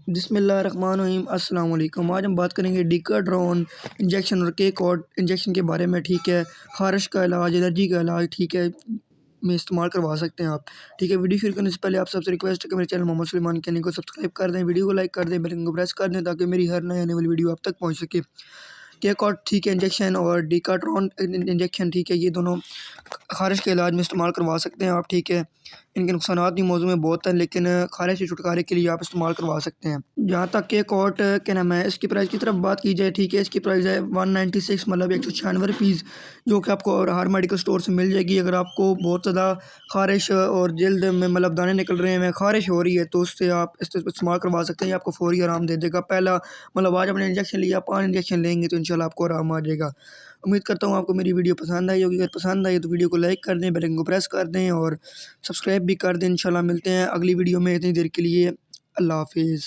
बिस्मिल्लाहिर्रहमानिर्रहीम अस्सलाम वालेकुम। आज हम बात करेंगे डिकाड्रोन इंजेक्शन और के कॉड इंजेक्शन के बारे में। ठीक है, ख़ारिश का इलाज, एलर्जी का इलाज, ठीक है, में इस्तेमाल करवा सकते हैं आप। ठीक है, वीडियो शुरू करने से पहले आप सबसे रिक्वेस्ट है कि मेरे चैनल मोहम्मद सुलेमान कैनी को सब्सक्राइब कर दें, वीडियो को लाइक कर दें, बेल आइकन को प्रेस कर दें ताकि मेरी हर नई आने वाली वीडियो आप तक पहुँच सके। के कॉड ठीक है इंजेक्शन और डिकाड्रोन इंजेक्शन ठीक है, ये दोनों ख़ारिश के इलाज में इस्तेमाल करवा सकते हैं आप। ठीक है, इनके नुकसानात भी मौजू में बहुत हैं, लेकिन ख़ारिश से छुटकारे के लिए आप इस्तेमाल करवा सकते हैं। जहाँ तक के कॉट क्या नाम है, इसकी प्राइस की तरफ बात की जाए, ठीक है, इसकी प्राइस है 196, मतलब 196 रुपीज़, जो कि आपको और हर मेडिकल स्टोर से मिल जाएगी। अगर आपको बहुत ज़्यादा ख़ारिश और जल्द में मतलब दाने निकल रहे हैं, ख़ारिश हो रही है, तो उससे आप इससे इस्तेमाल करवा सकते हैं। ये आपको फ़ौरी आराम दे देगा। पहला मतलब आज आपने इंजेक्शन लिया, 5 इंजेक्शन लेंगे तो इंशाल्लाह आपको आराम आ जाएगा। उम्मीद करता हूँ आपको मेरी वीडियो पसंद आई होगी। अगर पसंद आई तो वीडियो को लाइक कर दें, बेल आइकन को प्रेस कर दें और सब्सक्राइब भी कर दें। इंशाल्लाह मिलते हैं अगली वीडियो में। इतनी देर के लिए अल्लाह हाफ़िज़।